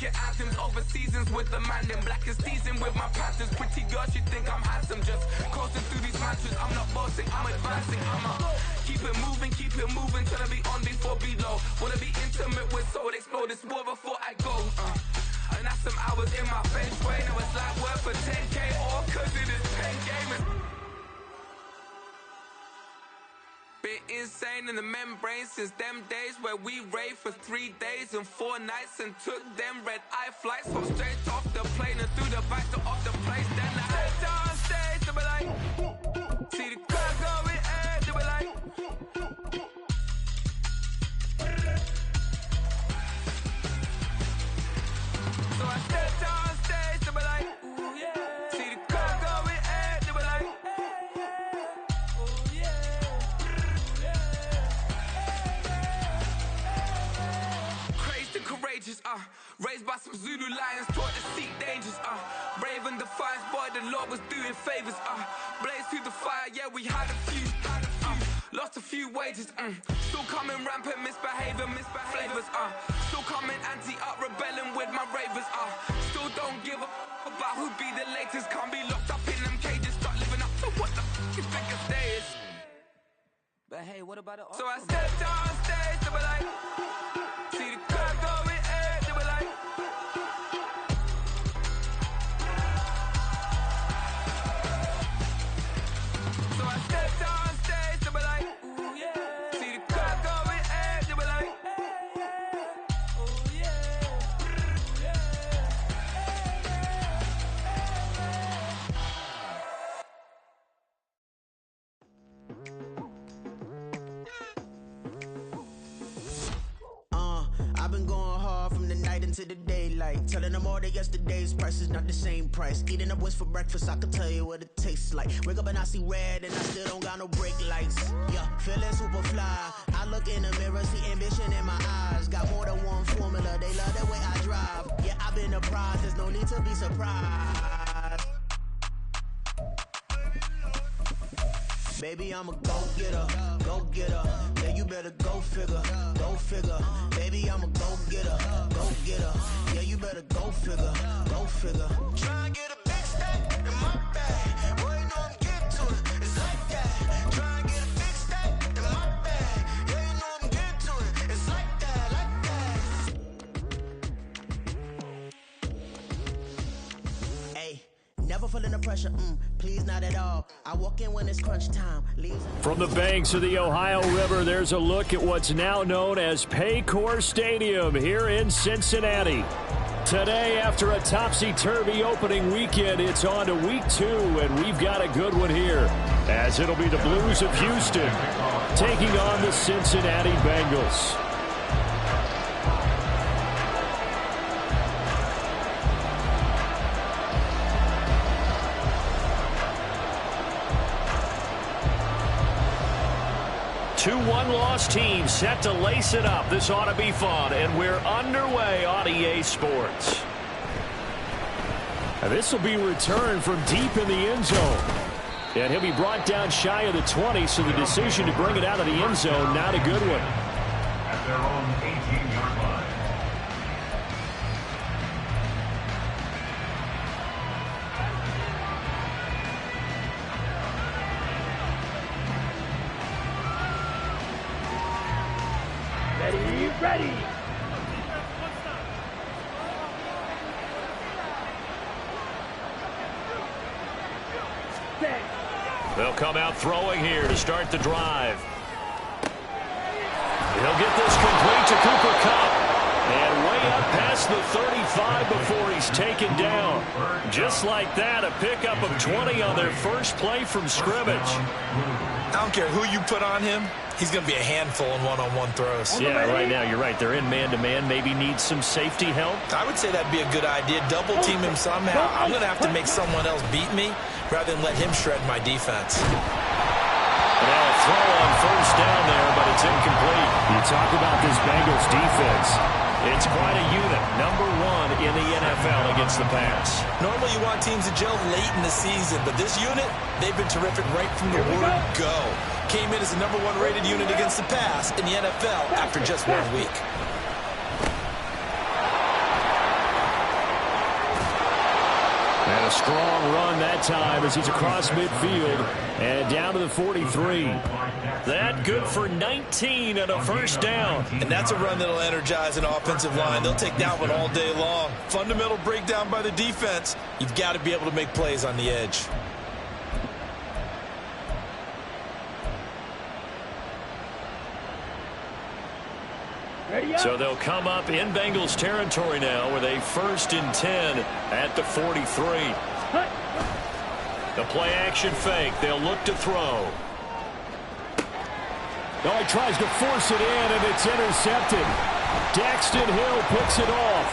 Cricket anthems over seasons with the man in black is seasoned with my Panthers. Pretty girls, you think I'm handsome, just coasting through these mantras. I'm not bossing, I'm advancing. Keep it moving, tryna be on before below. Wanna be intimate with soul, explore this war before I go. And that's some hours in my feng shui. Now it's like work for 10K, all cause it is pen gaming. Been insane in the membrane since them days where we raved for 3 days and 4 nights and took them red-eye flights. So straight off the plane and through the back door of the place. Then I head on stage, they were like, see the crowd going air, they were like. So I stepped on stage, they were like, ooh yeah. See the crowd going air, they were like, ooh yeah. Crazed and courageous, raised by some Zulu lions, taught to seek dangers, brave and defiant, boy, the Lord was doing favors, blaze through the fire, yeah, we had a few, lost a few wages, still coming rampant, misbehaving, flavors, still coming anti-up, rebelling with my ravers, still don't give a about who be the latest, can't be locked up in them cages, start living up to what the f*** you think a day is. But hey, what about it? So I stepped on stage, they were like, see the crowd going air, they were like. So I stepped on stage, they were like, ooh yeah. See the crowd going air, they were like, ooh yeah. I've been going hard from the night into the daylight, telling them all that yesterday's price is not the same price. Eating up what's for breakfast, I can tell you what it tastes like. Wake up and I see red and I still don't got no brake lights. Yeah, feeling super fly. I look in the mirror, see ambition in my eyes. Got more than one formula, they love the way I drive. Yeah, I've been a prize, there's no need to be surprised. Baby, I'm a go-getter, go-getter. Yeah, you better go figure, go figure. Baby, I'm a go-getter, go-getter. Yeah, you better go figure, go figure. Try and get a big stack in my bag. Boy, you know I'm getting to it, it's like that. Try and get a big stack in my bag. Yeah, you know I'm getting to it, it's like that, like that. Hey, never feeling the pressure, please not at all. I walk in when it's crunch time. From the banks of the Ohio River, there's a look at what's now known as Paycor Stadium here in Cincinnati. Today, after a topsy-turvy opening weekend, it's on to week 2, and we've got a good one here, as it'll be the Blues of Houston taking on the Cincinnati Bengals. Two one-loss teams set to lace it up. This ought to be fun, and we're underway on EA Sports. And this will be returned from deep in the end zone. And he'll be brought down shy of the 20, so the decision to bring it out of the end zone, not a good one. At their own 18-yard line. Ready. They'll come out throwing here to start the drive. He'll get this complete to Cooper Kupp. And way up past the 35 before he's taken down. Just like that, a pickup of 20 on their first play from scrimmage. I don't care who you put on him. He's going to be a handful in one-on-one throws. Yeah, right now, you're right. They're in man-to-man. Maybe need some safety help. I would say that'd be a good idea. Double team him somehow. I'm going to have to make someone else beat me rather than let him shred my defense. Now a throw on first down there, but it's incomplete. You talk about this Bengals defense. It's quite a unit. Number 1 in the NFL against the pass. Normally you want teams to gel late in the season, but this unit, they've been terrific right from the word go. Came in as the number 1 rated unit against the pass in the NFL after just 1 week. And a strong run that time as he's across midfield and down to the 43. That good for 19 and a first down. And that's a run that'll energize an offensive line. They'll take that one all day long. Fundamental breakdown by the defense. You've got to be able to make plays on the edge. So they'll come up in Bengals territory now with a 1st and 10 at the 43. The play action fake. They'll look to throw. Oh, he tries to force it in, and it's intercepted. Daxton Hill picks it off.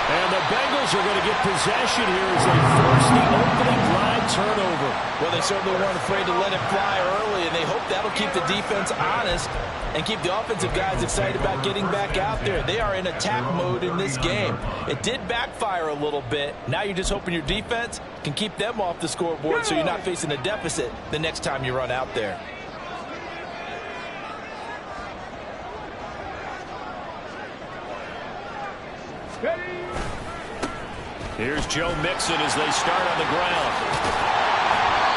And the Bengals are going to get possession here as they force the opening drive turnover. Well, they certainly weren't afraid to let it fly early, and they hope that'll keep the defense honest and keep the offensive guys excited about getting back out there. They are in attack mode in this game. It did backfire a little bit. Now you're just hoping your defense can keep them off the scoreboard so you're not facing a deficit the next time you run out there. Here's Joe Mixon as they start on the ground.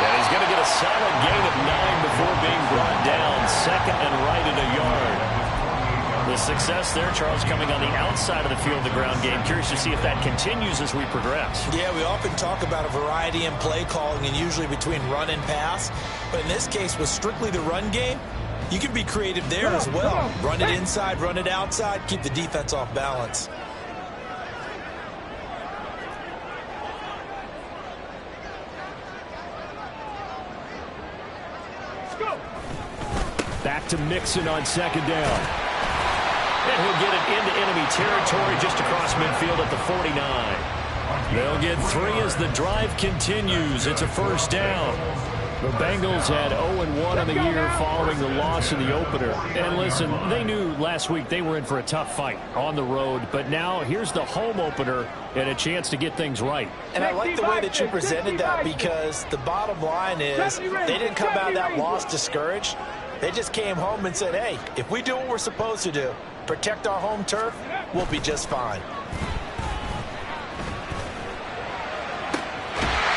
And he's going to get a solid gain of 9 before being brought down. 2nd and right at a yard. The success there, Charles, coming on the outside of the field, the ground game. Curious to see if that continues as we progress. Yeah, we often talk about a variety in play calling and usually between run and pass. But in this case, with strictly the run game, you can be creative there as well. Run it inside, run it outside, keep the defense off balance. Back to Mixon on 2nd down. And he'll get it into enemy territory just across midfield at the 49. They'll get 3 as the drive continues. It's a 1st down. The Bengals had 0-1 on the year following the loss in the opener. And listen, they knew last week they were in for a tough fight on the road. But now here's the home opener and a chance to get things right. And I like the way that you presented that because the bottom line is they didn't come out of that loss discouraged. They just came home and said, hey, if we do what we're supposed to do, protect our home turf, we'll be just fine.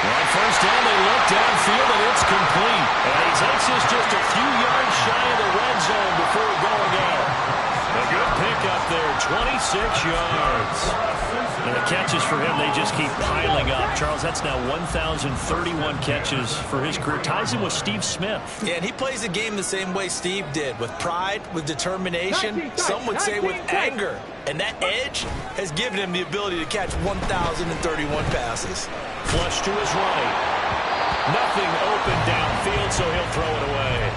On 1st down, they look downfield, and it's complete. And he takes us just a few yards shy of the red zone before going out. A good pickup there, 26 yards. And the catches for him, they just keep piling up. Charles, that's now 1,031 catches for his career. Ties him with Steve Smith. Yeah, and he plays the game the same way Steve did, with pride, with determination, some would say with anger. And that edge has given him the ability to catch 1,031 passes. Flush to his right. Nothing open downfield, so he'll throw it away.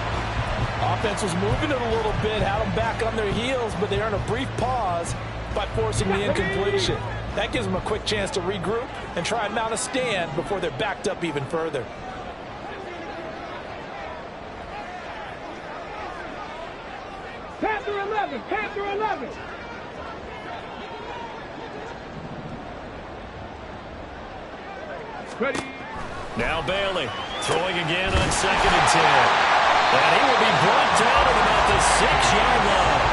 Offense was moving it a little bit, had them back on their heels, but they earned a brief pause by forcing the incompletion. That gives them a quick chance to regroup and try and mount a stand before they're backed up even further. Panther 11, Panther 11. Ready. Now Bailey throwing again on 2nd and 10. And he will be brought down at about the 6-yard line.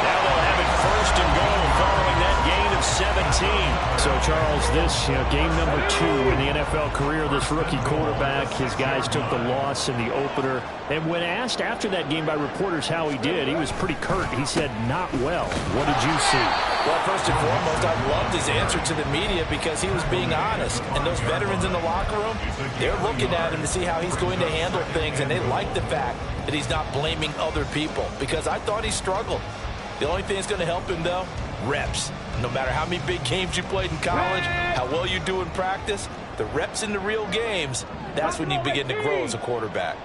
Now they'll have it 1st and goal following that gain of 17. So, Charles, this game number 2 in the NFL career, this rookie quarterback, his guys took the loss in the opener. And when asked after that game by reporters how he did, he was pretty curt. He said, not well. What did you see? Well, first and foremost, I loved his answer to the media because he was being honest. And those veterans in the locker room, they're looking at him to see how he's going to handle things. And they like the fact that he's not blaming other people because I thought he struggled. The only thing that's going to help him, though, reps. No matter how many big games you played in college, how well you do in practice, the reps in the real games, that's when you begin to grow as a quarterback.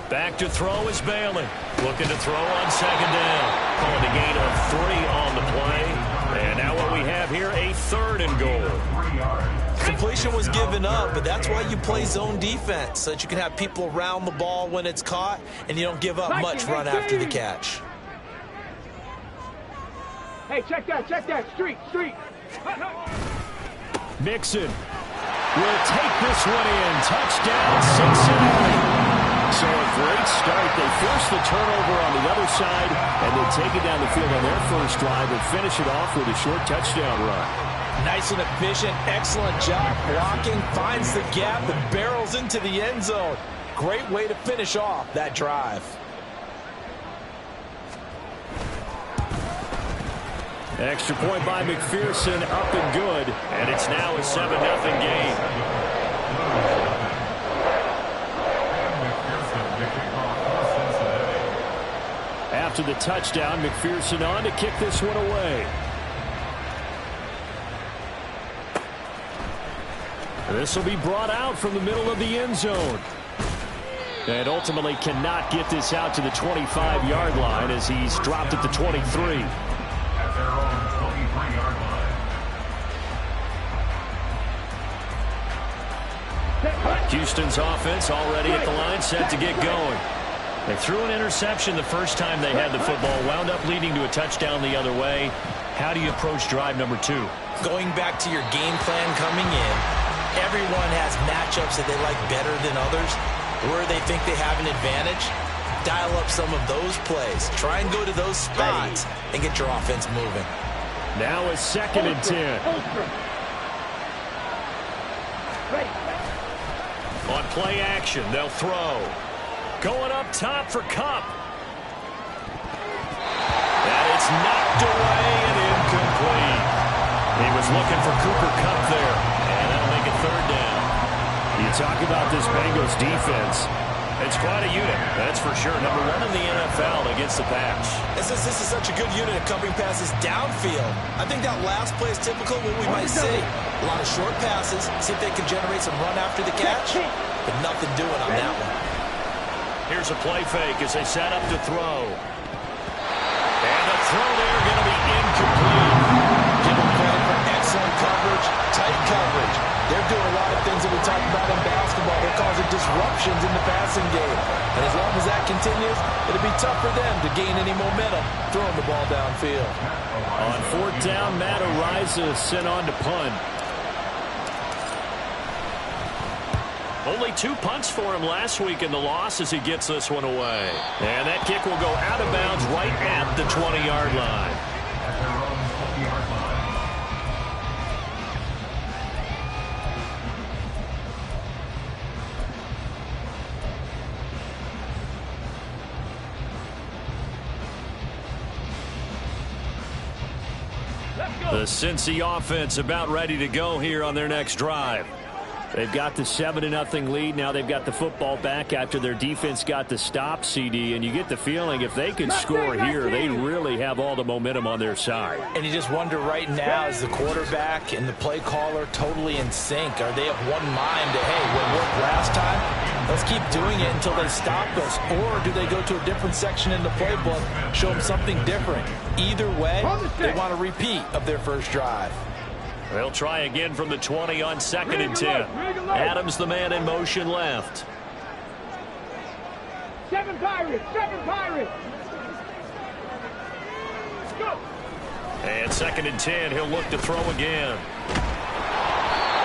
Back to throw is Bailey. Looking to throw on 2nd down. Calling a gain of 3 on the play. And now what we have here, a 3rd and goal. Completion was given up, but that's why you play zone defense, so that you can have people around the ball when it's caught, and you don't give up much run after the catch. Hey, check that. Street. Mixon will take this one in. Touchdown, Cincinnati. So if great start. They force the turnover on the other side and then take it down the field on their first drive and finish it off with a short touchdown run. Nice and efficient. Excellent job blocking. Finds the gap and barrels into the end zone. Great way to finish off that drive. Extra point by McPherson, up and good, and it's now a 7-0 game. After the touchdown, McPherson on to kick this one away. This will be brought out from the middle of the end zone. And ultimately cannot get this out to the 25-yard line as he's dropped at the 23. Houston's offense already at the line, set to get going. They threw an interception the first time they had the football, wound up leading to a touchdown the other way. How do you approach drive number 2? Going back to your game plan coming in, everyone has matchups that they like better than others. Where they think they have an advantage, dial up some of those plays. Try and go to those spots and get your offense moving. Now a 2nd and 10. On play action, they'll throw. Going up top for Kupp. And it's knocked away and incomplete. He was looking for Cooper Kupp there, and that'll make it 3rd down. You talk about this Bengals defense. It's quite a unit, that's for sure. Number 1 in the NFL against the pass. This is such a good unit of covering passes downfield. I think that last play is typical of what we might see. A lot of short passes, see if they can generate some run after the catch, but nothing doing on that one. Here's a play fake as they set up to throw. And the throw there going to be incomplete. Give them credit for excellent coverage, tight coverage. They're doing a lot of things that we talk about in basketball. They're causing disruptions in the passing game. And as long as that continues, it'll be tough for them to gain any momentum throwing the ball downfield. On 4th down, Matt Araiza sent on to punt. Only 2 punts for him last week in the loss as he gets this one away. And that kick will go out of bounds right at the 20-yard line. The Cincy offense about ready to go here on their next drive. They've got the 7-0 lead. Now they've got the football back after their defense got the stop, CD. And you get the feeling if they can score here, they really have all the momentum on their side. And you just wonder right now, is the quarterback and the play caller totally in sync? Are they of one mind to, hey, what worked last time, let's keep doing it until they stop us? Or do they go to a different section in the playbook, show them something different? Either way, they want a repeat of their first drive. They'll try again from the 20 on 2nd and 10. Adams, the man in motion left. 7 Pirates! 7 Pirates! Go! And 2nd and 10, he'll look to throw again.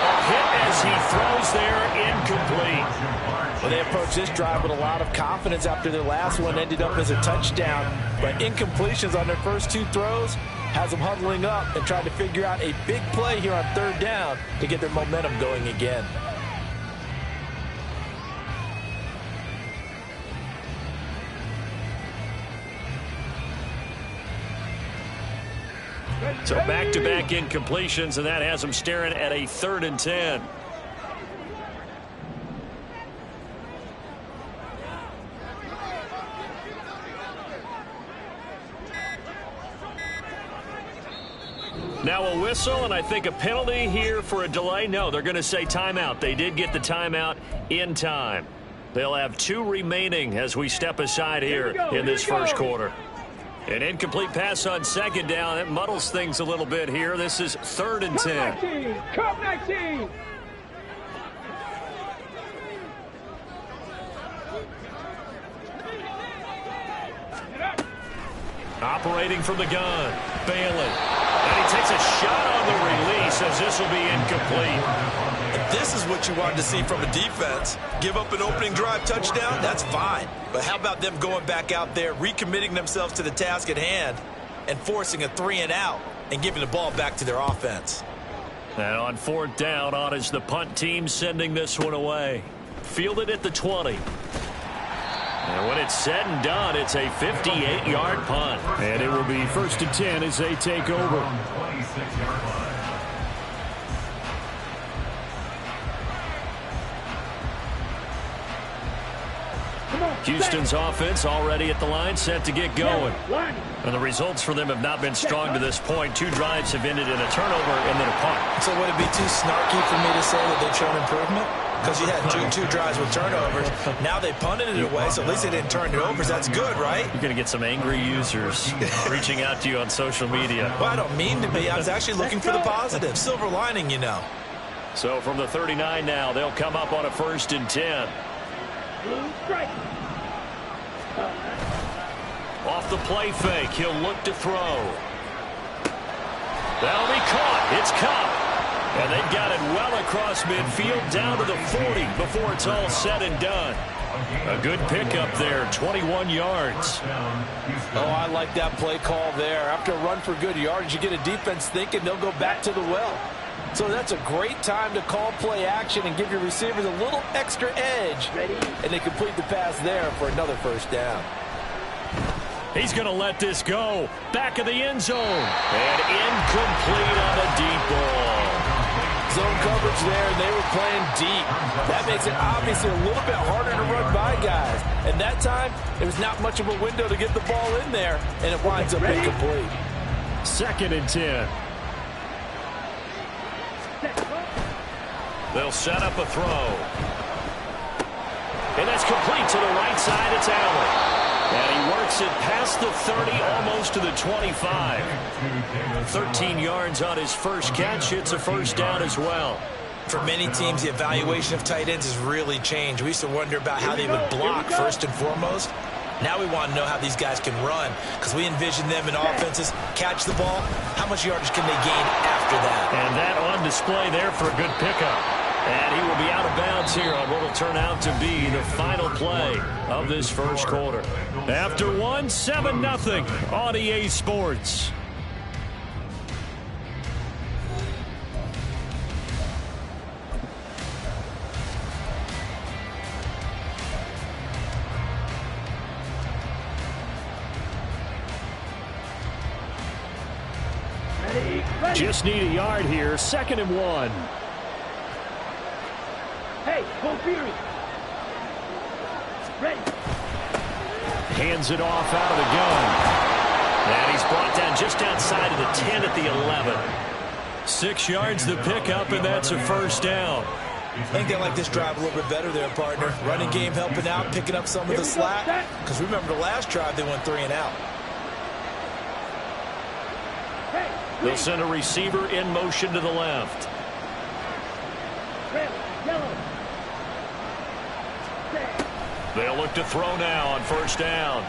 A hit as he throws there, incomplete. Well, they approached this drive with a lot of confidence after their last one ended up as a touchdown. But incompletions on their first 2 throws has them huddling up and trying to figure out a big play here on 3rd down to get their momentum going again. So back-to-back incompletions, and that has them staring at a 3rd and 10. Now a whistle, and I think a penalty here for a delay. No, they're going to say timeout. They did get the timeout in time. They'll have 2 remaining as we step aside here in this first quarter. An incomplete pass on 2nd down. It muddles things a little bit here. This is 3rd and 10. Cup 19! Operating from the gun, Balin. And he takes a shot on the release as this will be incomplete. this is what you wanted to see from a defense. Give up an opening drive touchdown, that's fine. But how about them going back out there, recommitting themselves to the task at hand, and forcing a 3-and-out and giving the ball back to their offense. And on 4th down, on is the punt team sending this one away. Fielded at the 20. And when it's said and done, it's a 58-yard punt. And it will be 1st and 10 as they take over. 26-yard line. Houston's offense already at the line, set to get going. And the results for them have not been strong to this point. 2 drives have ended in a turnover and then a punt. So would it be too snarky for me to say that they've shown improvement? Because you had two drives with turnovers. Now they punted it away, so at least they didn't turn it over. So that's good, right? You're going to get some angry users reaching out to you on social media. Well, I don't mean to be. I was actually looking for the positive. Silver lining, you know. So from the 39 now, they'll come up on a 1st and 10. Off the play fake, he'll look to throw. That'll be caught. It's Kupp. And they've got it well across midfield down to the 40 before it's all said and done. A good pickup there, 21 yards. Oh, I like that play call there. After a run for good yards, you get a defense thinking they'll go back to the well. So that's a great time to call play action and give your receivers a little extra edge. And they complete the pass there for another 1st down. He's going to let this go. Back of the end zone. And incomplete on a deep ball. Zone coverage there, and they were playing deep. That makes it obviously a little bit harder to run by guys. And that time, there was not much of a window to get the ball in there, and it winds up incomplete. 2nd and 10. They'll set up a throw. And that's complete to the right side. It's Allen. And he works it past the 30, almost to the 25. 13 yards on his first catch. It's a 1st down as well. For many teams, the evaluation of tight ends has really changed. We used to wonder about how they would block first and foremost. Now we want to know how these guys can run, because we envision them in offenses catch the ball. How much yardage can they gain after that? And that on display there for a good pickup. And he will be out of bounds here on what will turn out to be the final play of this 1st quarter. After 7-0 on EA Sports. Just need a yard here. 2nd and 1. Hey, go Fury. Ready. Hands it off out of the gun. And he's brought down just outside of the 10 at the 11. 6 yards the pickup, and that's a 1st down. I think they like this drive a little bit better there, partner. Running game helping out, picking up some of the slack. Because remember the last drive, they went 3-and-out. They'll send a receiver in motion to the left. They'll look to throw now on 1st down.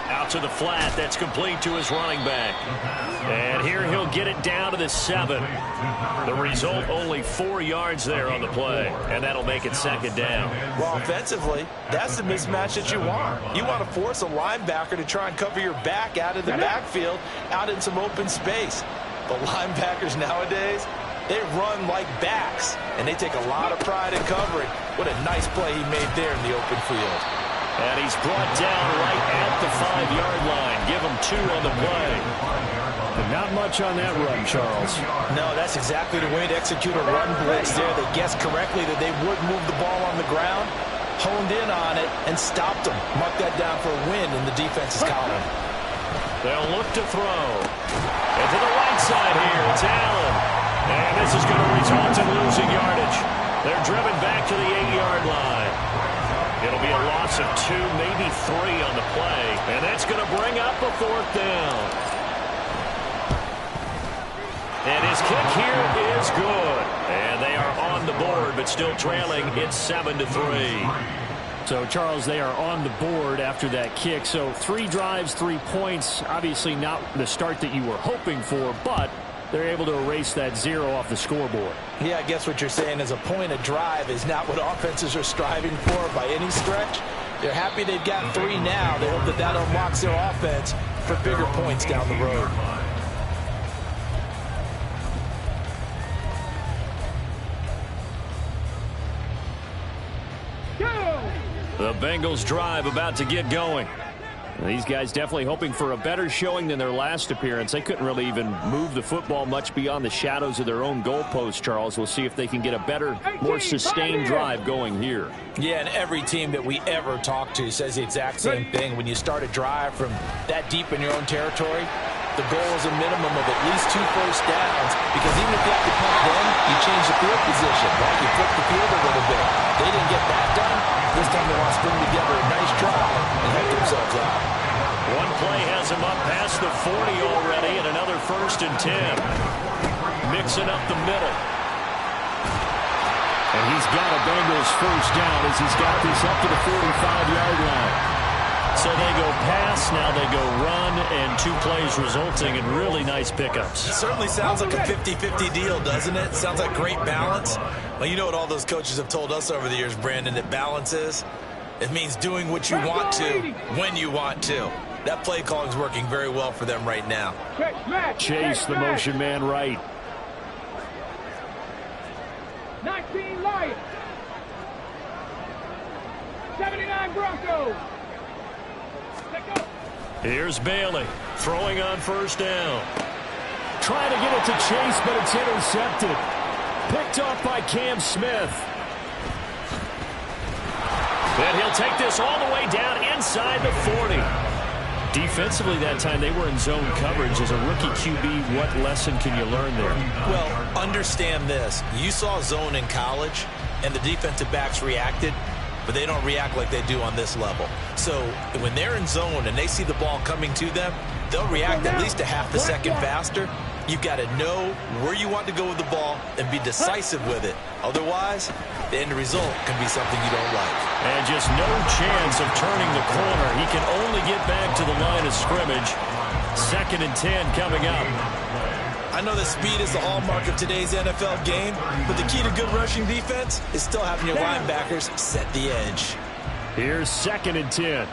Out to the flat. That's complete to his running back. And here he'll get it down to the 7. The result, only 4 yards there on the play. And that'll make it 2nd down. Well, offensively, that's the mismatch that you want. You want to force a linebacker to try and cover your back out of the backfield, out in some open space. The linebackers nowadays, they run like backs, and they take a lot of pride in covering. What a nice play he made there in the open field. And he's brought down right at the 5-yard line. Give him 2 on the play. But not much on that run, Charles. No, that's exactly the way to execute a run blitz there. They guessed correctly that they would move the ball on the ground, honed in on it, and stopped them. Mark that down for a win in the defense's column. They'll look to throw. And to the right side here, it's Allen. And this is going to result in losing yardage. They're driven back to the 8-yard line. It'll be a loss of 2, maybe 3 on the play. And that's going to bring up a 4th down. And his kick here is good. And they are on the board, but still trailing. It's 7-3. So, Charles, they are on the board after that kick. So 3 drives, 3 points. Obviously not the start that you were hoping for, but they're able to erase that 0 off the scoreboard. Yeah, I guess what you're saying is a point of drive is not what offenses are striving for by any stretch. They're happy they've got 3 now. They hope that that unlocks their offense for bigger points down the road. The Bengals drive about to get going. These guys definitely hoping for a better showing than their last appearance. They couldn't really even move the football much beyond the shadows of their own goalpost, Charles. We'll see if they can get a better, more sustained drive going here. Yeah, and every team that we ever talk to says the exact same thing. When you start a drive from that deep in your own territory, the goal is a minimum of at least 2 first downs, because even if you have to punt then, you change the field position, right? You flip the field a little bit. They didn't get that done. This time they want to string together a nice drive and help themselves out. One play has him up past the 40 already, and another 1st and 10. Mixing up the middle. And he's got a Bengals first down as he's got this up to the 45-yard line. So they go pass, now they go run, and 2 plays resulting in really nice pickups. It certainly sounds like a 50-50 deal, doesn't it? Sounds like great balance. Well, you know what all those coaches have told us over the years, Brandon, that balance is? It means doing what you want to, when you want to. That play calling is working very well for them right now. Chase the motion man right. 19 Lions. 79 Broncos. Here's Bailey throwing on 1st down. Trying to get it to Chase, but it's intercepted. Picked off by Cam Smith. And he'll take this all the way down inside the 40. Defensively that time, they were in zone coverage. As a rookie QB, what lesson can you learn there? Well, understand this. You saw zone in college, and the defensive backs reacted, but they don't react like they do on this level. So when they're in zone and they see the ball coming to them, they'll react at least a half a second faster. You've got to know where you want to go with the ball and be decisive with it. Otherwise, the end result can be something you don't like. And just no chance of turning the corner. He can only get back to the line of scrimmage. 2nd and 10 coming up. I know that speed is the hallmark of today's NFL game, but the key to good rushing defense is still having your linebackers set the edge. Here's 2nd and 10.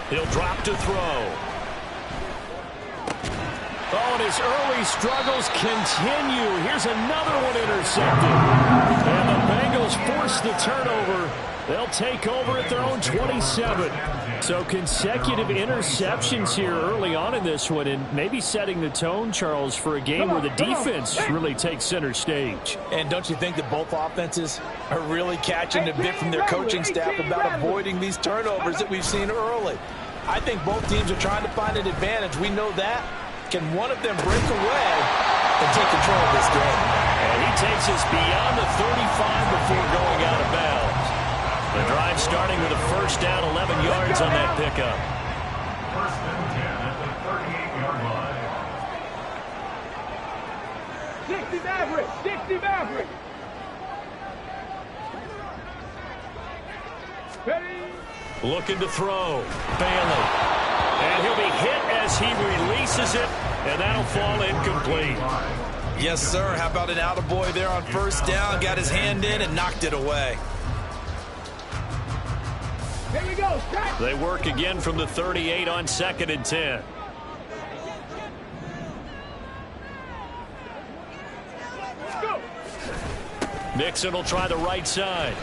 He'll drop to throw. Oh, and his early struggles continue. Here's another one intercepted. And the Bengals force the turnover. They'll take over at their own 27. So consecutive interceptions here early on in this one, and maybe setting the tone, Charles, for a game where the defense really takes center stage. And don't you think that both offenses are really catching a bit from their coaching staff about avoiding these turnovers that we've seen early? I think both teams are trying to find an advantage. We know that. Can one of them break away and take control of this game? And he takes us beyond the 35 before going out of bounds. The drive starting with a 1st down, 11 yards on that pickup. 1st and 10 at the 38-yard line. 60 Maverick. 60 Maverick. Ready. Looking to throw. Bailey. And he'll be hit as he releases it, and that'll fall incomplete. Yes, sir. How about an attaboy there on 1st down? Got his hand in and knocked it away. Here we go. Strike. They work again from the 38 on 2nd and 10. Go. Mixon will try the right side.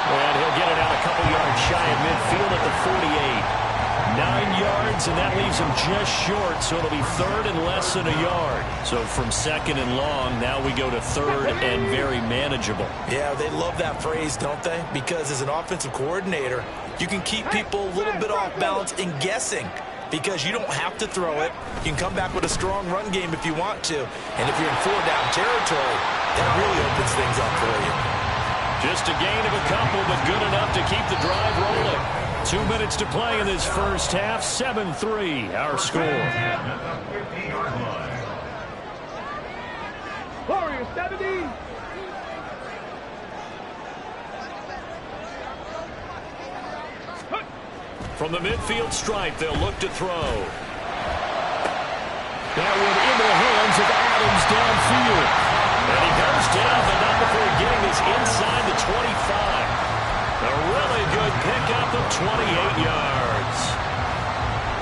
And he'll get it out a couple yards shy of midfield at the 48. 9 yards, and that leaves him just short, so it'll be 3rd and less than a yard. So from 2nd and long, now we go to 3rd and very manageable. Yeah, they love that phrase, don't they? Because as an offensive coordinator, you can keep people a little bit off balance and guessing, because you don't have to throw it. You can come back with a strong run game if you want to. And if you're in 4-down territory, that really opens things up for you. Just a gain of a couple, but good enough to keep the drive rolling. 2 minutes to play in this first half. 7-3, our score. Warriors 70. From the midfield stripe, they'll look to throw. That one into the hands of Adams downfield. And he goes down, but not before getting this inside the 25. A really good pickup of 28 yards.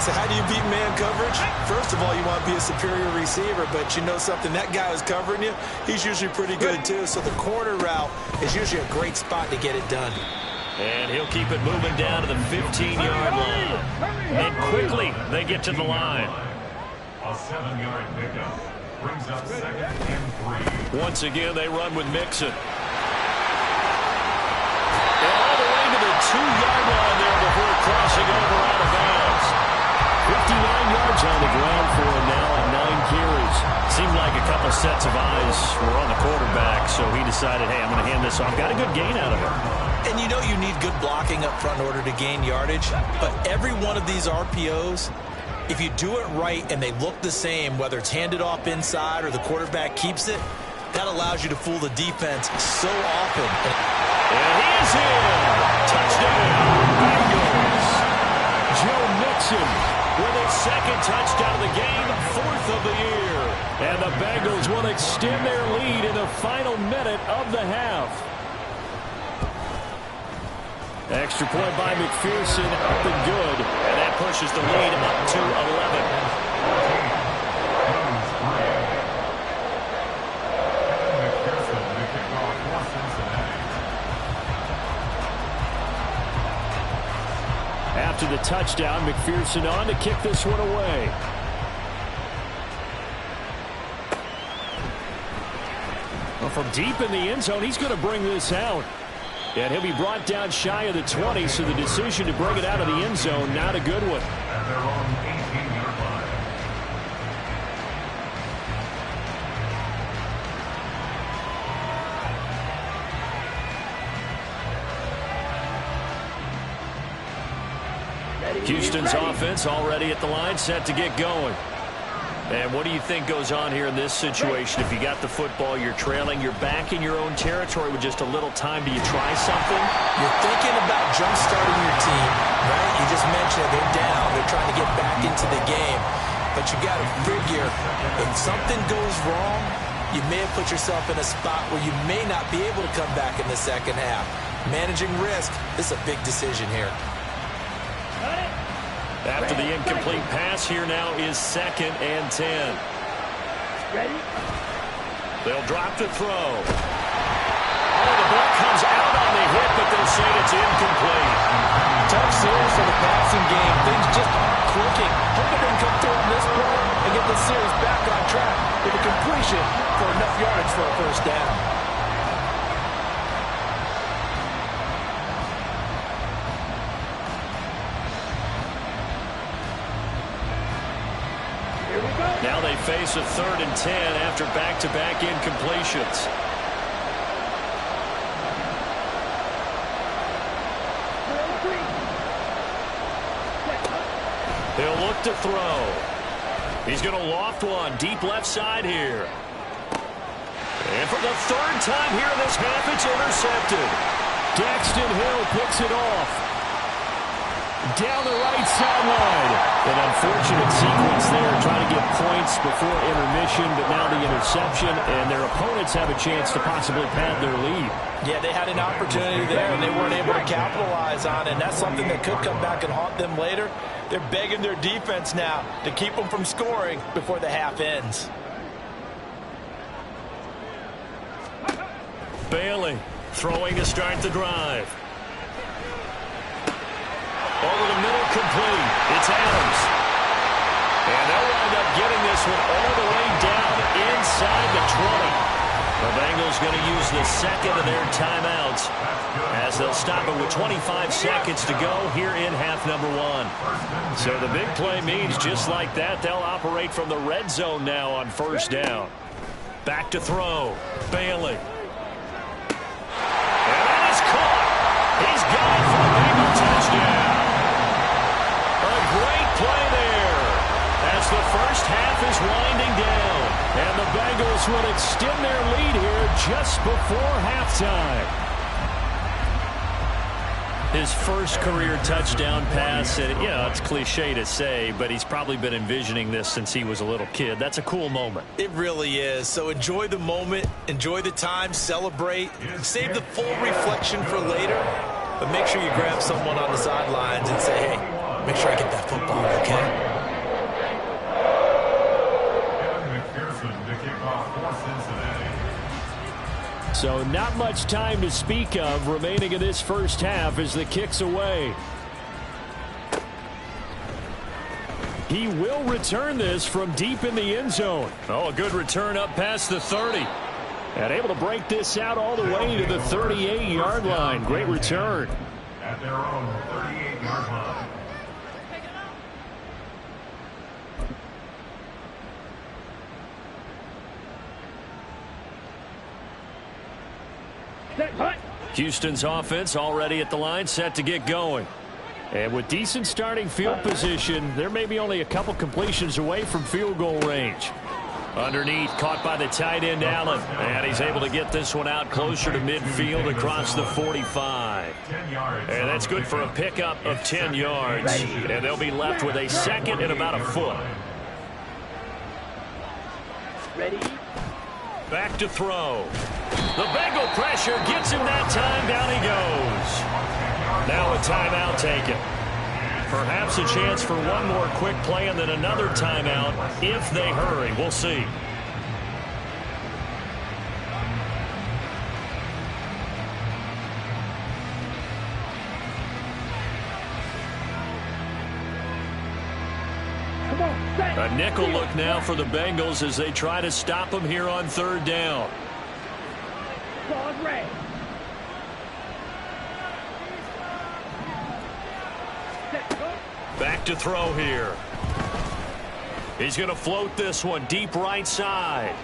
So how do you beat man coverage? First of all, you want to be a superior receiver, but you know something, that guy who's covering you, he's usually pretty good too. So the corner route is usually a great spot to get it done. And he'll keep it moving down to the 15-yard line. And quickly, they get to the line. A 7-yard pickup brings up 2nd and 3. Once again, they run with Mixon. And all the way to the 2-yard line there before crossing over out of bounds. 59 yards on the ground for him now on 9 carries. Seemed like a couple sets of eyes were on the quarterback, so he decided, hey, I'm going to hand this off. Got a good gain out of it. And you know you need good blocking up front in order to gain yardage, but every one of these RPOs, if you do it right and they look the same, whether it's handed off inside or the quarterback keeps it, that allows you to fool the defense so often. And he is in. Touchdown, Bengals. Joe Mixon with his 2nd touchdown of the game, 4th of the year. And the Bengals will extend their lead in the final minute of the half. Extra point by McPherson, up and good. And that pushes the lead up to 11. After the touchdown, McPherson on to kick this one away. Well, from deep in the end zone, he's going to bring this out. And he'll be brought down shy of the 20, so the decision to bring it out of the end zone, not a good one. At their own 18-yard line. Houston's offense already at the line, set to get going. And what do you think goes on here in this situation? If you got the football, you're trailing, you're back in your own territory with just a little time. Do you try something? You're thinking about jump-starting your team, right? You just mentioned they're down. They're trying to get back into the game. But you got to figure, if something goes wrong, you may have put yourself in a spot where you may not be able to come back in the second half. Managing risk is a big decision here. After the incomplete pass, here now is 2nd and 10. Ready? They'll drop to throw. Oh, the ball comes out on the hit, but they'll say it's incomplete. Tough series for the passing game. Things just aren't clicking. Hope they can come through on this play and get the series back on track with a completion for enough yardage for a first down. Now they face a 3rd and 10 after back-to-back incompletions. He'll look to throw. He's going to loft one deep left side here. And for the 3rd time here in this half, it's intercepted. Daxton Hill picks it off. Down the right sideline. An unfortunate sequence there, trying to get points before intermission, but now the interception, and their opponents have a chance to possibly pad their lead. Yeah, they had an opportunity there, and they weren't able to capitalize on it, and that's something that could come back and haunt them later. They're begging their defense now to keep them from scoring before the half ends. Bailey throwing to start the drive. Over the middle, complete. It's Adams. And they'll wind up getting this one all the way down inside the 20. The Bengals going to use the 2nd of their timeouts as they'll stop it with 25 seconds to go here in half number 1. So the big play means just like that, they'll operate from the red zone now on 1st down. Back to throw. Bailey. And that is caught. He's got it for a Bengal touchdown. Great play there as the first half is winding down. And the Bengals will extend their lead here just before halftime. His first career touchdown pass, and it's cliche to say, but he's probably been envisioning this since he was a little kid. That's a cool moment. It really is. So enjoy the moment, enjoy the time, celebrate, save the full reflection for later, but make sure you grab someone on the sidelines and say, hey, make sure I get that football, okay? So not much time to speak of remaining in this first half as the kick's away. He will return this from deep in the end zone. Oh, a good return up past the 30. And able to break this out all the way to the 38-yard line. Great return. At their own 38-yard line. Houston's offense already at the line, set to get going. And with decent starting field position, there may be only a couple completions away from field goal range. Underneath, caught by the tight end, Allen. And he's able to get this one out closer to midfield across the 45. And that's good for a pickup of 10 yards. And they'll be left with a second and about a foot. Ready? Back to throw. The Bengal pressure gets him that time. Down he goes. Now a timeout taken. Perhaps a chance for one more quick play and then another timeout if they hurry. We'll see. A nickel look now for the Bengals as they try to stop him here on third down. Back to throw here. He's going to float this one deep right side.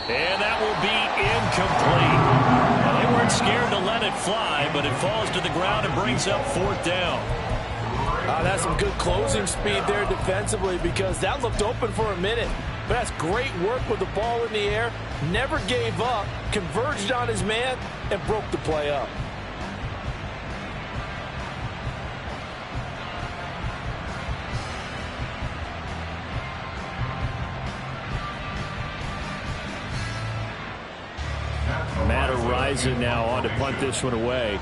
And that will be incomplete. Well, they weren't scared to let it fly, but it falls to the ground and brings up fourth down. That's some good closing speed there defensively because that looked open for a minute. But that's great work with the ball in the air. Never gave up, converged on his man, and broke the play up. Matt Araiza now on to punt this one away.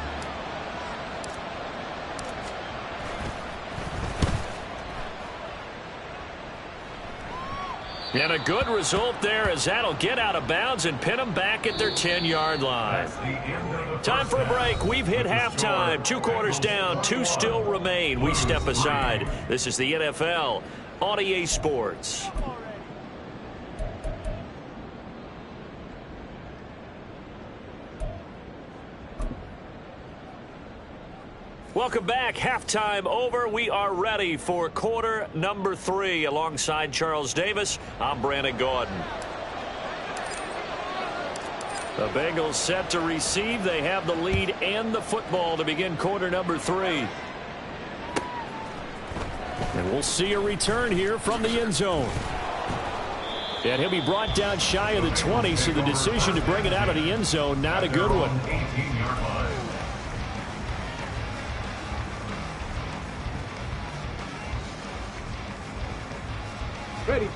And a good result there as that'll get out of bounds and pin them back at their 10-yard line. Time for a break. We've hit halftime. 2 quarters down. 2 still remain. We step aside. This is the NFL on EA Sports. Welcome back. Halftime over. We are ready for quarter number 3. Alongside Charles Davis, I'm Brandon Gordon. The Bengals set to receive. They have the lead and the football to begin quarter number 3. And we'll see a return here from the end zone. And he'll be brought down shy of the 20, so the decision to bring it out of the end zone, not a good one.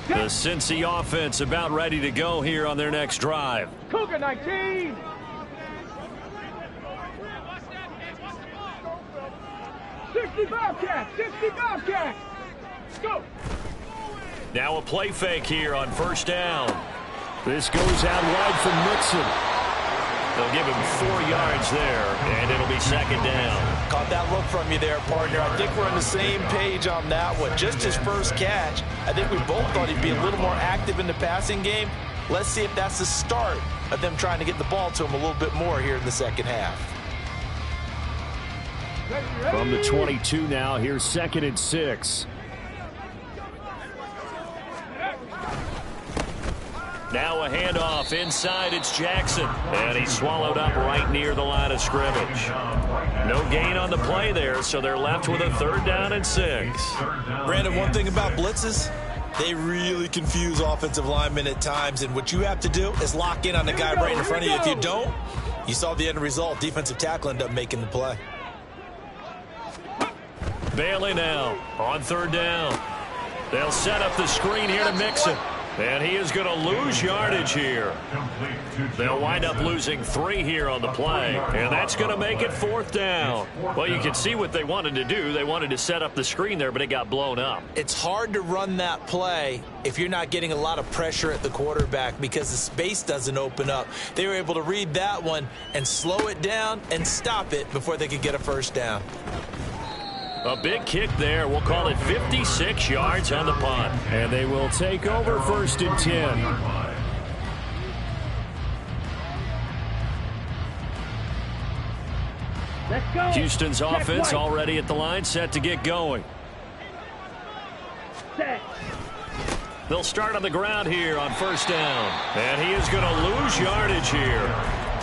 The Cincy offense about ready to go here on their next drive. Cougar 19. Bobcats. Go. Now a play fake here on first down. This goes out wide from Mixon. They'll give him 4 yards there, and it'll be second down. Caught that look from you there, partner. I think we're on the same page on that one. Just his first catch. I think we both thought he'd be a little more active in the passing game. Let's see if that's the start of them trying to get the ball to him a little bit more here in the second half. From the 22 now, here's 2nd and 6. Now a handoff inside. It's Jackson. And he's swallowed up right near the line of scrimmage. No gain on the play there, so they're left with a 3rd down and 6. Brandon, one thing about blitzes, they really confuse offensive linemen at times. And what you have to do is lock in on the guy right in front of you. If you don't, You saw the end result. Defensive tackle ended up making the play. Bailey now on third down. They'll set up the screen here to Mixon. And he is going to lose yardage here. They'll wind up losing 3 here on the play. And that's going to make it 4th down. Well, you can see what they wanted to do. They wanted to set up the screen there, but it got blown up. It's hard to run that play if you're not getting a lot of pressure at the quarterback because the space doesn't open up. They were able to read that one and slow it down and stop it before they could get a first down. A big kick there. We'll call it 56 yards on the punt. And they will take over 1st and 10. Let's go. Houston's Check offense right. already at the line, set to get going. Set. They'll start on the ground here on 1st down. And he is going to lose yardage here.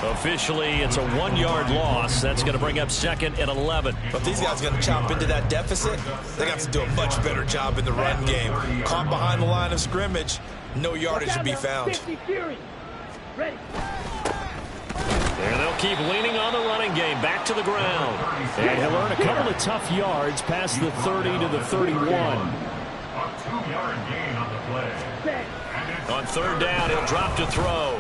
Officially, it's a 1-yard loss. That's going to bring up 2nd and 11. But these guys are going to chop into that deficit. They're going to have to do a much better job in the run game. Caught behind the line of scrimmage, no yardage to be found. 50 Fury. Ready. There they'll keep leaning on the running game. Back to the ground. And he'll earn a couple of tough yards past the 30 to the 31. A 2-yard gain on the play. Set. On 3rd down, he'll drop to throw.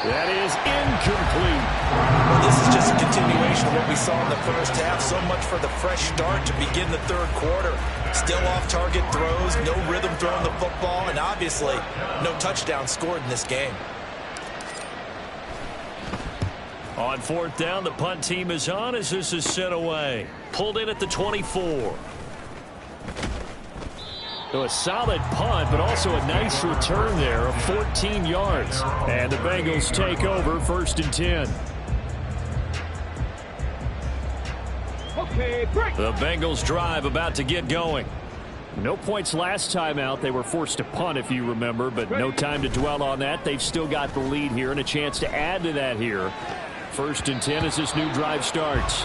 That is incomplete. Well, this is just a continuation of what we saw in the first half. So much for the fresh start to begin the 3rd quarter. Still off-target throws, no rhythm throwing the football, and obviously no touchdown scored in this game. On 4th down, the punt team is on as this is sent away. Pulled in at the 24. So a solid punt, but also a nice return there of 14 yards. And the Bengals take over 1st and 10. Okay, break. The Bengals drive about to get going. No points last time out. They were forced to punt, if you remember, but no time to dwell on that. They've still got the lead here and a chance to add to that here. 1st and 10 as this new drive starts.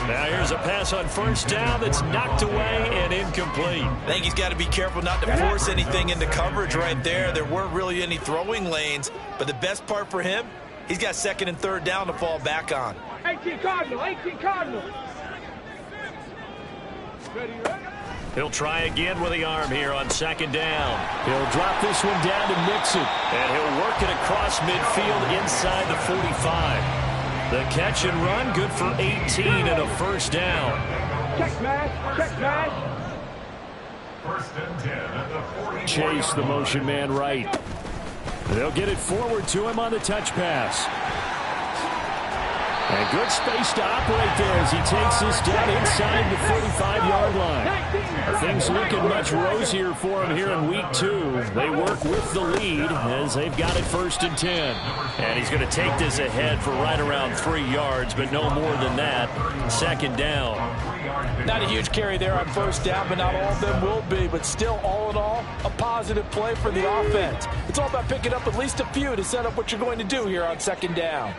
Now here's a pass on 1st down that's knocked away and incomplete. I think he's got to be careful not to force anything into coverage right there. There weren't really any throwing lanes, but the best part for him, he's got 2nd and 3rd down to fall back on. 18 Cardinal, 18 Cardinal. Ready, ready. He'll try again with the arm here on 2nd down. He'll drop this one down to Mixon, and he'll work it across midfield inside the 45. The catch and run, good for 18 and a 1st down. Check mash, check mash. 1st and 10 at the 40. Chase the motion man right. They'll get it forward to him on the touch pass. And good space to operate there as he takes this down inside the 45-yard line. Things looking much rosier for him here in week 2. They work with the lead as they've got it 1st and 10. And he's going to take this ahead for right around 3 yards, but no more than that. 2nd down. Not a huge carry there on 1st down, but not all of them will be. But still, all in all, a positive play for the offense. It's all about picking up at least a few to set up what you're going to do here on 2nd down.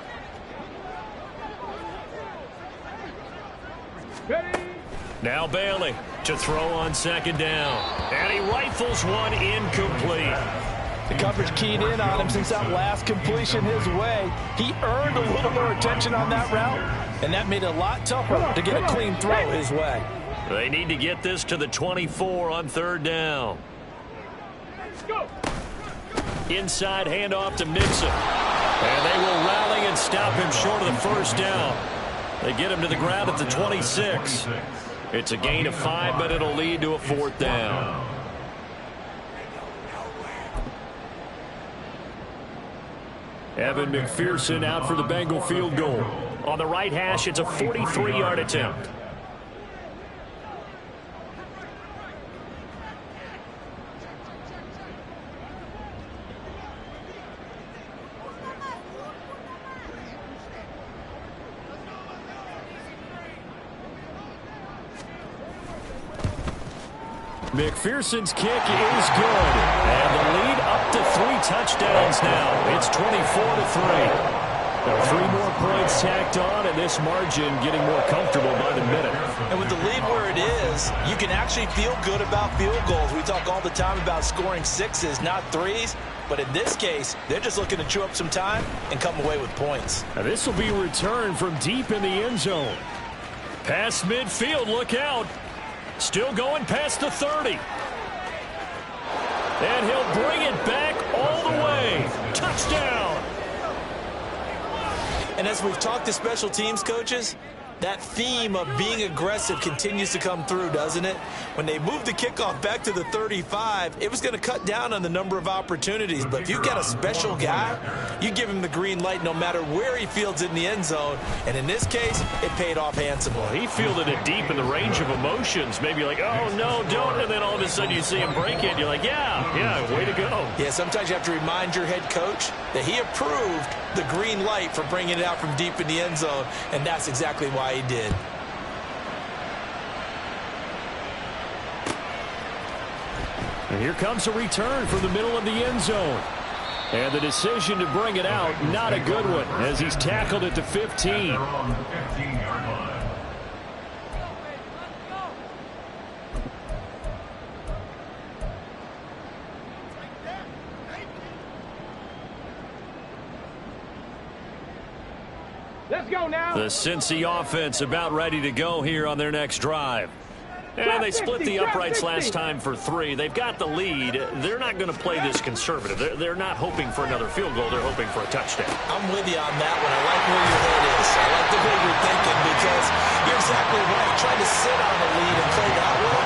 Now Bailey to throw on 2nd down. And he rifles one incomplete. The coverage keyed in on him since that last completion his way. He earned a little more attention on that route, and that made it a lot tougher to get a clean throw his way. They need to get this to the 24 on 3rd down. Go. Inside handoff to Mixon. And they will rally and stop him short of the 1st down. They get him to the ground at the 26. It's a gain of 5, but it'll lead to a 4th down. Evan McPherson out for the Bengal field goal. On the right hash, it's a 43-yard attempt. McPherson's kick is good. And the lead up to 3 touchdowns now. It's 24-3. 3 more points tacked on, and this margin getting more comfortable by the minute. And with the lead where it is, you can actually feel good about field goals. We talk all the time about scoring 6s, not 3s. But in this case, they're just looking to chew up some time and come away with points. Now this will be returned from deep in the end zone. Past midfield, look out. Still going past the 30. And he'll bring it back all the way. Touchdown. And as we've talked to special teams coaches, that theme of being aggressive continues to come through, doesn't it? When they moved the kickoff back to the 35, it was going to cut down on the number of opportunities. But if you've got a special guy, you give him the green light no matter where he fields it in the end zone. And in this case, it paid off handsomely. He fielded it deep in the range of emotions. Maybe like, oh, no, don't. And then all of a sudden you see him break it. And you're like, yeah, way to go. Yeah, sometimes you have to remind your head coach that he approved the green light for bringing it out from deep in the end zone. And that's exactly why he did. And here comes a return from the middle of the end zone. And the decision to bring it out, not a good one, as he's tackled at the 15. They're on the 15-yard line. Let's go now. The Cincy offense about ready to go here on their next drive. And they split the uprights last time for 3. They've got the lead. They're not going to play this conservative. They're not hoping for another field goal. They're hoping for a touchdown. I'm with you on that one. I like where your head is. I like the way you're thinking because you're exactly right. Trying to sit on a lead and play that way,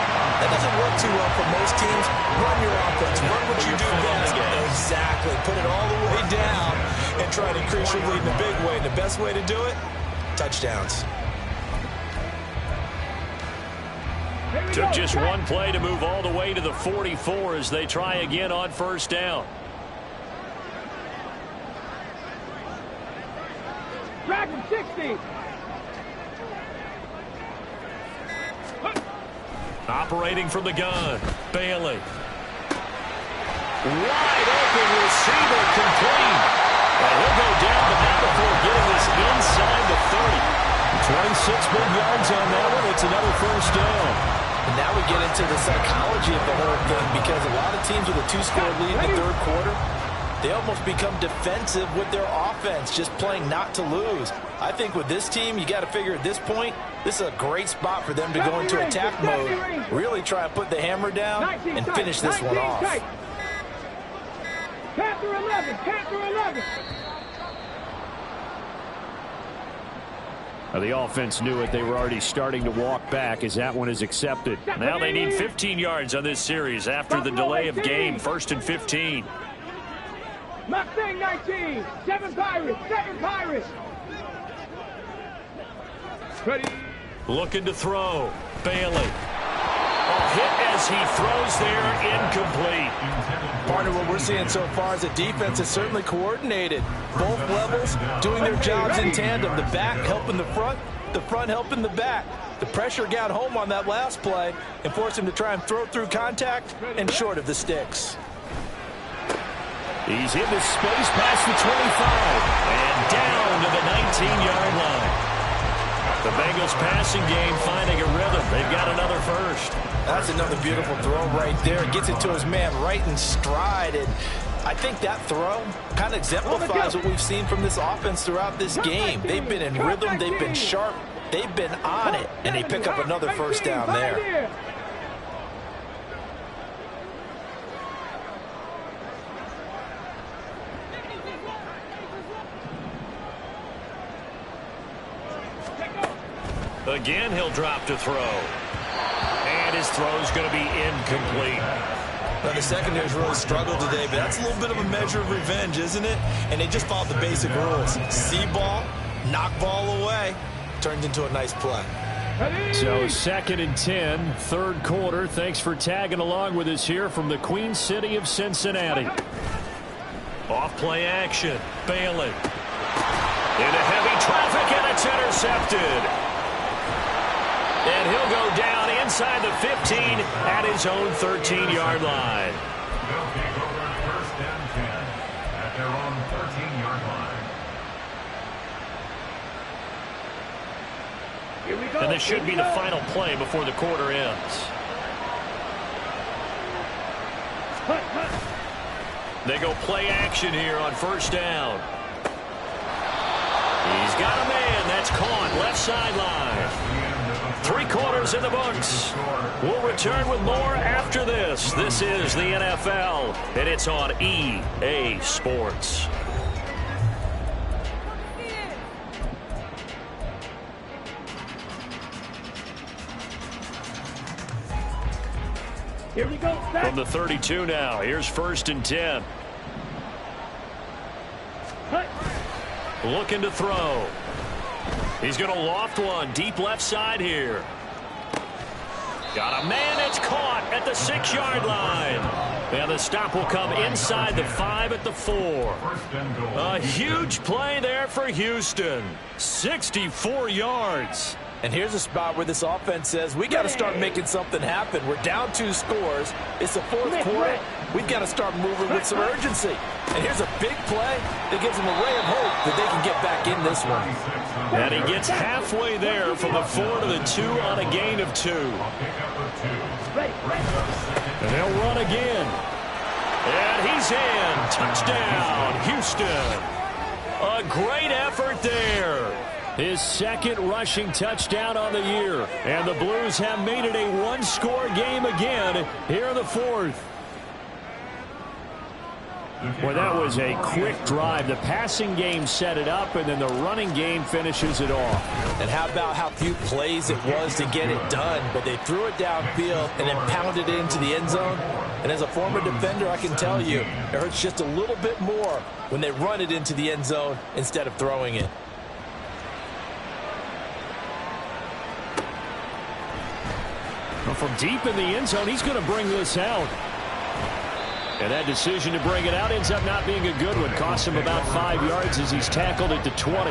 that doesn't work too well for most teams. Run your offense. Run what you do best. Exactly. Put it all the way down and try to increase your lead in a big way. And the best way to do it, touchdowns. Took just one play to move all the way to the 44 as they try again on first down. Drag him 60. Operating from the gun, Bailey. Wide open receiver, complete. And he'll go down the middle before getting this inside the 30. 26 big yards on that one. It's another first down. And now we get into the psychology of the whole thing because a lot of teams with a 2-score lead in the third quarter, they almost become defensive with their offense, just playing not to lose. I think with this team, you got to figure at this point, this is a great spot for them to go into attack mode, really try and put the hammer down and finish this one off. Panther 11, Panther 11. The offense knew it. They were already starting to walk back as that one is accepted. Now they need 15 yards on this series after the delay of game. 1st and 15. Mustang 19. 7 Pirates. 7 Pirates. Ready. Looking to throw. Bailey. A hit as he throws there, incomplete. Partner, what we're seeing so far is the defense is certainly coordinated. Both levels doing their jobs in tandem. The back helping the front helping the back. The pressure got home on that last play and forced him to try and throw through contact and short of the sticks. He's into space past the 25 and down to the 19-yard line. The Bengals passing game finding a rhythm. They've got another first. That's another beautiful throw right there. Gets it to his man right in stride. And I think that throw kind of exemplifies what we've seen from this offense throughout this game. They've been in rhythm. They've been sharp. They've been on it. And they pick up another first down there. Again, he'll drop to throw. And his throw's going to be incomplete. Now, the secondary's really struggled today, but that's a little bit of a measure of revenge, isn't it? And they just followed the basic rules. See ball, knock ball away. Turns into a nice play. So 2nd and 10, third quarter. Thanks for tagging along with us here from the Queen City of Cincinnati. Off play action. Bailey. Into heavy traffic, and it's intercepted. And he'll go down inside the 15 at his own 13-yard line. They'll take over 1st and 10 at their own 13-yard line. And this should be the final play before the quarter ends. They go play action here on first down. He's got a man. That's caught. Left sideline. 3 quarters in the books. We'll return with more after this. This is the NFL, and it's on EA Sports. Here we go. From the 32 now. Here's 1st and 10. Looking to throw. He's going to loft one deep left side here. Got a man. It's caught at the 6-yard line. And the stop will come inside the 5 at the 4. A huge play there for Houston. 64 yards. And here's a spot where this offense says, we got to start making something happen. We're down 2 scores. It's the 4th quarter. We've got to start moving with some urgency. And here's a big play that gives them a ray of hope that they can get back in this one. And he gets halfway there from the 4 to the 2 on a gain of 2. And they'll run again. And he's in. Touchdown, Houston. A great effort there. His 2nd rushing touchdown on the year. And the Blues have made it a 1-score game again here in the 4th. Well, that was a quick drive. The passing game set it up, and then the running game finishes it off. And how about how few plays it was to get it done, but they threw it downfield and then pounded it into the end zone. And as a former defender, I can tell you, it hurts just a little bit more when they run it into the end zone instead of throwing it. Well, from deep in the end zone, he's going to bring this out. And that decision to bring it out ends up not being a good one. Costs him about 5 yards as he's tackled at the 20.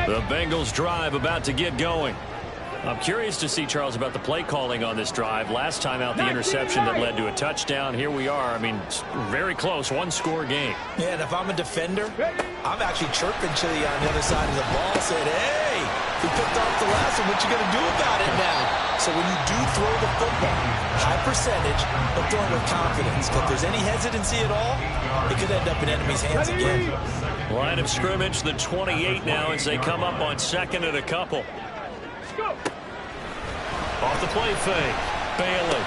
The Bengals drive about to get going. I'm curious to see, Charles, about the play calling on this drive. Last time out, the interception that led to a touchdown. Here we are. I mean, very close, 1-score game. Yeah, and if I'm a defender, I'm actually chirping Chili on the other side of the ball, saying, hey, we picked off the last one. What you going to do about it now? So when you do throw the football, high percentage, but throwing with confidence. If there's any hesitancy at all, it could end up in enemy's hands again. Line of scrimmage, the 28 now as they come up on 2nd and a couple. Off the play fake. Bailey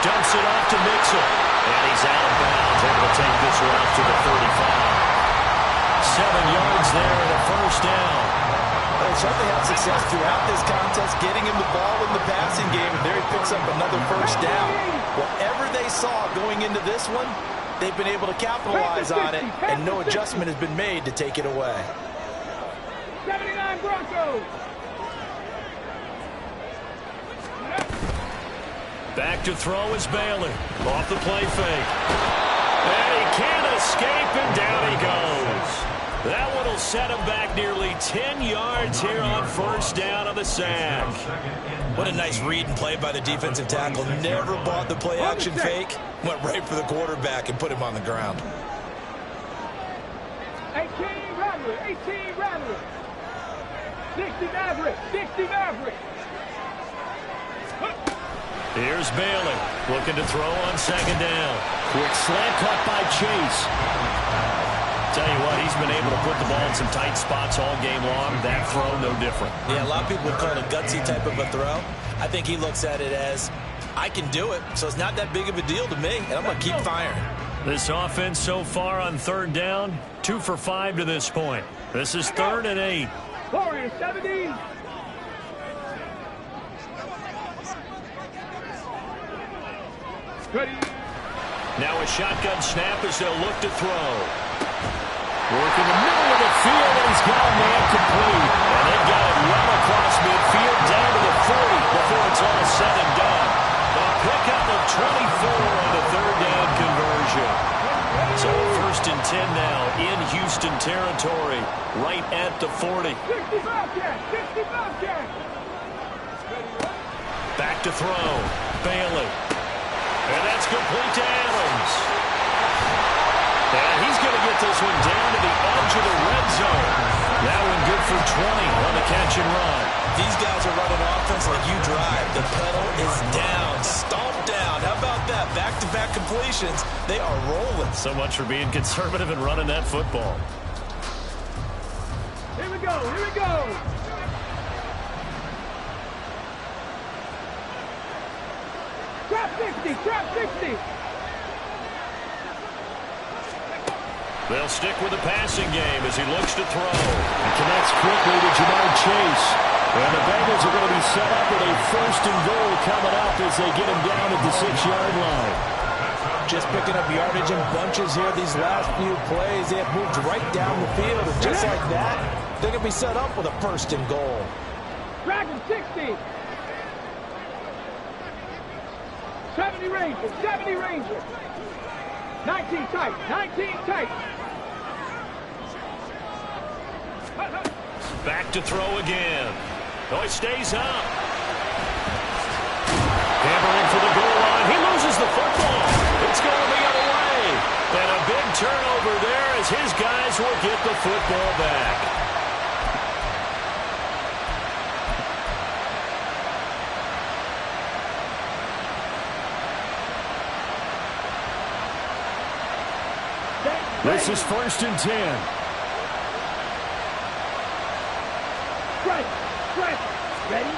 dumps it off to Mixon. And he's out of bounds, able to take this route to the 35. 7 yards there and a 1st down. They certainly had success throughout this contest, getting him the ball in the passing game, and there he picks up another 1st down. Whatever they saw going into this one, they've been able to capitalize on it, and no adjustment has been made to take it away. 79 Broncos. Back to throw is Bailey. Off the play fake. And he can't escape, and down he goes. That one will set him back nearly 10 yards here on 1st down on the sack. What a nice read and play by the defensive tackle. Never bought the play action fake. Went right for the quarterback and put him on the ground. 18 Rattler. 18 Rattler. 60 Maverick. 60 Maverick. Here's Bailey looking to throw on 2nd down. Quick slant caught by Chase. Tell you what, he's been able to put the ball in some tight spots all game long. That throw, no different. Yeah, a lot of people would call it a gutsy type of a throw. I think he looks at it as, I can do it, so it's not that big of a deal to me, and I'm going to keep firing. This offense so far on 3rd down, 2 for 5 to this point. This is 3rd and 8. Warriors 70. Ready. Now a shotgun snap as they'll look to throw. Work in the middle of the field, and he's got a man complete. And they've got it well across midfield down to the 40 before it's all said and done. A pickup of 24 on the 3rd down conversion. So 1st and 10 now in Houston territory, right at the 40. 65 catch. 65 catch. Back to throw. Bailey. And that's complete to Adams. And he's going to get this one down to the edge of the red zone. That one good for 20 on the catch and run. These guys are running offense like you drive. The pedal is down, stomped down. How about that? Back-to-back completions. They are rolling. So much for being conservative and running that football. Here we go, here we go. Trap 60, trap 60. They'll stick with the passing game as he looks to throw. He connects quickly to Jamar Chase. And the Bengals are going to be set up with a 1st and goal coming up as they get him down at the 6-yard line. Just picking up yardage in bunches here these last few plays. They have moved right down the field. And just like that, they're going to be set up with a 1st and goal. Dragon 60. 70 Rangers, 70 Rangers. 19 tight, 19 tight. Back to throw again. Oh, he stays up. Hammering for the goal line. He loses the football. It's going the other way. And a big turnover there as his guys will get the football back. This is 1st and 10. Ready?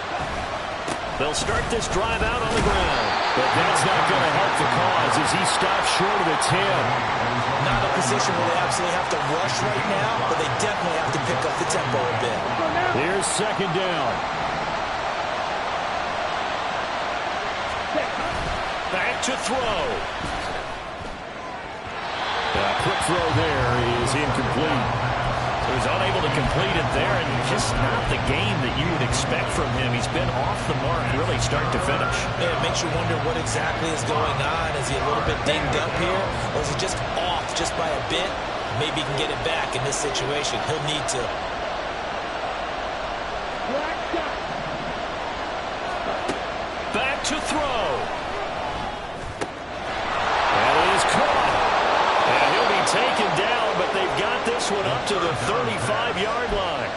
They'll start this drive out on the ground. But that's not going to help the cause as he stops short of the 10. Not a position where they absolutely have to rush right now, but they definitely have to pick up the tempo a bit. Here's 2nd down. Back to throw. Quick throw there is incomplete. So he's unable to complete it there, and just not the game that you would expect from him. He's been off the mark really start to finish. Yeah, it makes you wonder what exactly is going on. Is he a little bit dinged up here, or is he just off just by a bit? Maybe he can get it back in this situation. He'll need to. Back to throw. That is caught. And he'll be taken down, but they've got this one up to the 35-yard line.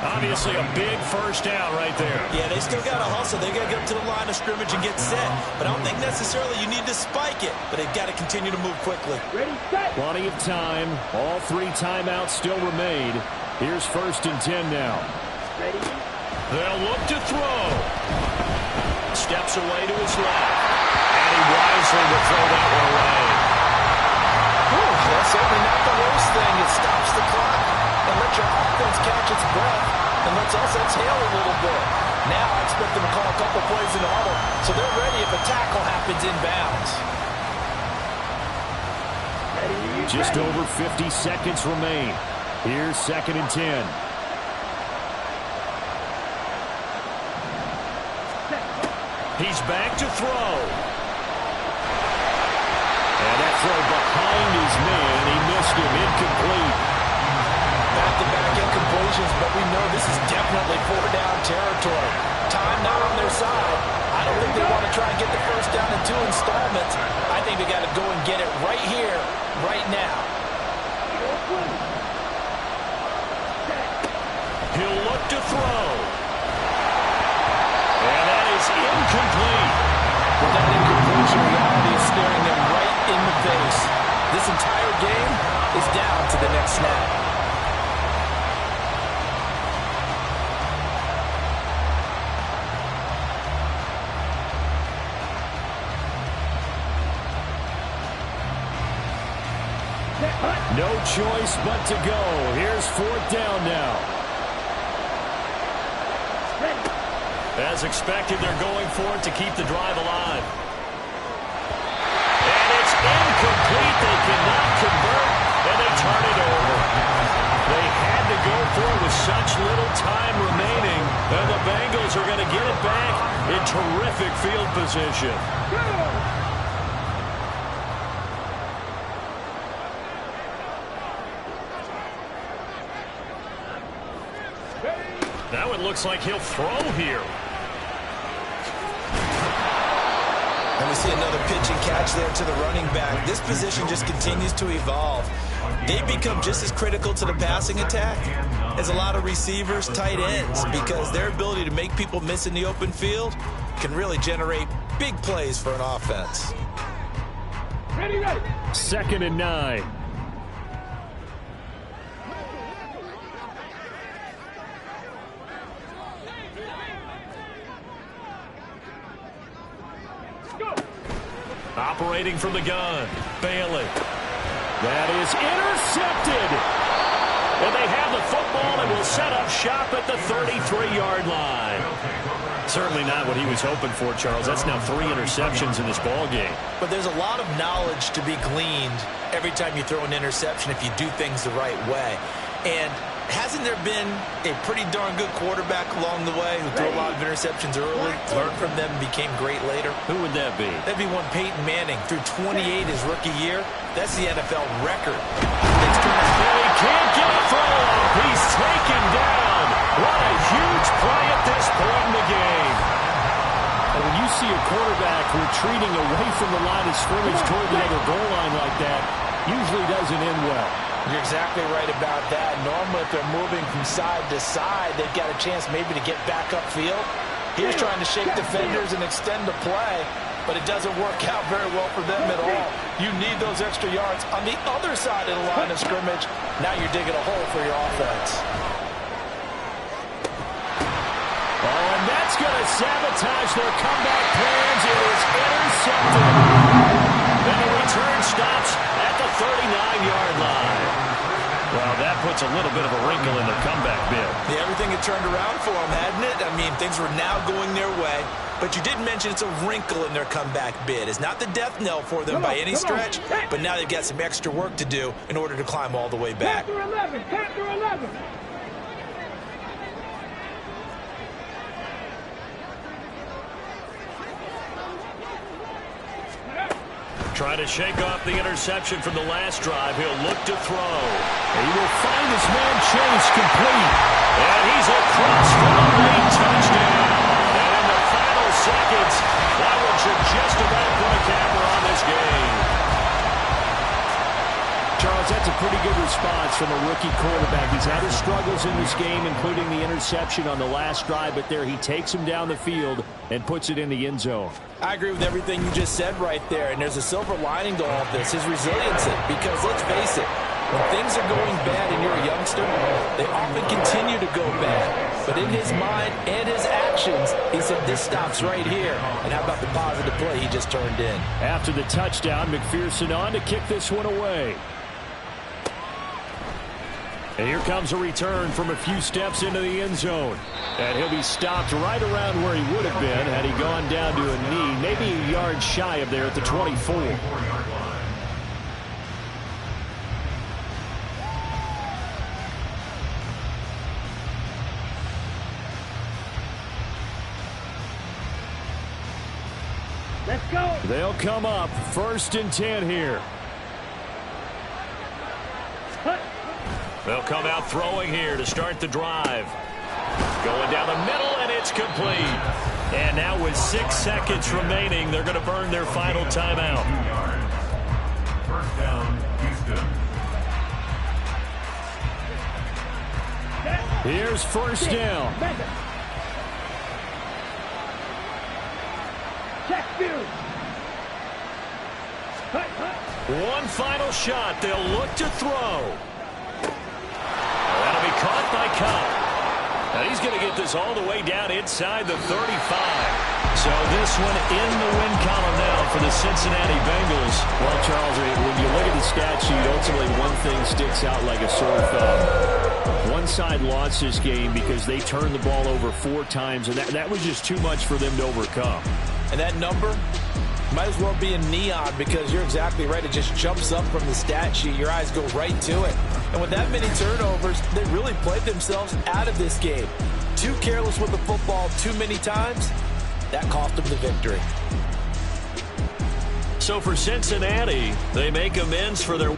Obviously a big 1st down right there. Yeah, they still got to hustle. They got to get up to the line of scrimmage and get set. But I don't think necessarily you need to spike it. But they've got to continue to move quickly. Ready, set. Plenty of time. All 3 timeouts still remain. Here's 1st and 10 now. Ready. They'll look to throw. Steps away to his left. And he wisely will throw that one away. That's certainly not the worst thing. It stops the clock and lets your offense catch its breath and lets us exhale a little bit. Now I expect them to call a couple plays in the huddle, so they're ready if a tackle happens inbounds. Just over 50 seconds remain. Here's 2nd and 10. He's back to throw. And that throw behind his man. He missed him. Incomplete. Back-to-back incompletions, but we know this is definitely 4-down territory. Time not on their side. I don't think they want to try and get the 1st down in 2 installments. I think they got to go and get it right here, right now. He'll look to throw. And that is incomplete. With that incompletion, reality is staring them right in the face. This entire game is down to the next snap. No choice but to go. Here's 4th down now. As expected, they're going for it to keep the drive alive. And it's incomplete. They cannot convert, and they turn it over. They had to go for it with such little time remaining, and the Bengals are going to get it back in terrific field position. Now it looks like he'll throw here. And we see another pitch and catch there to the running back. This position just continues to evolve. They become just as critical to the passing attack as a lot of receivers, tight ends, because their ability to make people miss in the open field can really generate big plays for an offense. Ready, ready. 2nd and 9. Go. Operating from the gun, Bailey. That is intercepted. And they have the football and will set up shop at the 33-yard line. Certainly not what he was hoping for, Charles. That's now 3 interceptions in this ball game. But there's a lot of knowledge to be gleaned every time you throw an interception if you do things the right way. And hasn't there been a pretty darn good quarterback along the way who threw a lot of interceptions early, learned from them, and became great later? Who would that be? That'd be one Peyton Manning. Threw 28 his rookie year. That's the NFL record. He can't get a throw. He's taken down. What a huge play at this point in the game. And when you see a quarterback retreating away from the line of scrimmage toward the other goal line like that, usually doesn't end well. You're exactly right about that. Normally, if they're moving from side to side, they've got a chance maybe to get back upfield. He's trying to shake defenders and extend the play, but it doesn't work out very well for them at all. You need those extra yards on the other side of the line of scrimmage. Now you're digging a hole for your offense. Oh, and that's going to sabotage their comeback plans. It is intercepted. And the return stops at the 39-yard line. Well, that puts a little bit of a wrinkle in their comeback bid. Yeah, everything had turned around for them, hadn't it? I mean, things were now going their way. But you did mention it's a wrinkle in their comeback bid. It's not the death knell for them by any stretch, but now they've got some extra work to do in order to climb all the way back. Panther 11, Panther 11. Trying to shake off the interception from the last drive. He'll look to throw. He will find his man Chase complete. And he's across for the lead touchdown. And in the final seconds, that one should just about put a capper on this game. Charles, that's a pretty good response from a rookie quarterback. He's had his struggles in this game, including the interception on the last drive, but there he takes him down the field and puts it in the end zone. I agree with everything you just said right there, and there's a silver lining to all of this, his resiliency, because let's face it, when things are going bad and you're a youngster, they often continue to go bad. But in his mind and his actions, he said, this stops right here. And how about the positive play he just turned in? After the touchdown, McPherson on to kick this one away. And here comes a return from a few steps into the end zone. And he'll be stopped right around where he would have been had he gone down to a knee, maybe a yard shy of there at the 24. Let's go. They'll come up 1st and 10 here. They'll come out throwing here to start the drive. Going down the middle, and it's complete. And now with 6 seconds remaining, they're going to burn their final timeout. First down, Houston. Here's 1st down. Check view. One final shot. They'll look to throw. That'll be caught by Cup. Now he's going to get this all the way down inside the 35. So this one in the win column now for the Cincinnati Bengals. Well, Charles, when you look at the stat sheet, ultimately one thing sticks out like a sore thumb. One side lost this game because they turned the ball over 4 times, and that was just too much for them to overcome. And that number might as well be in neon, because you're exactly right. It just jumps up from the stat sheet. Your eyes go right to it. And with that many turnovers, they really played themselves out of this game. Too careless with the football too many times. That cost them the victory. So for Cincinnati, they make amends for their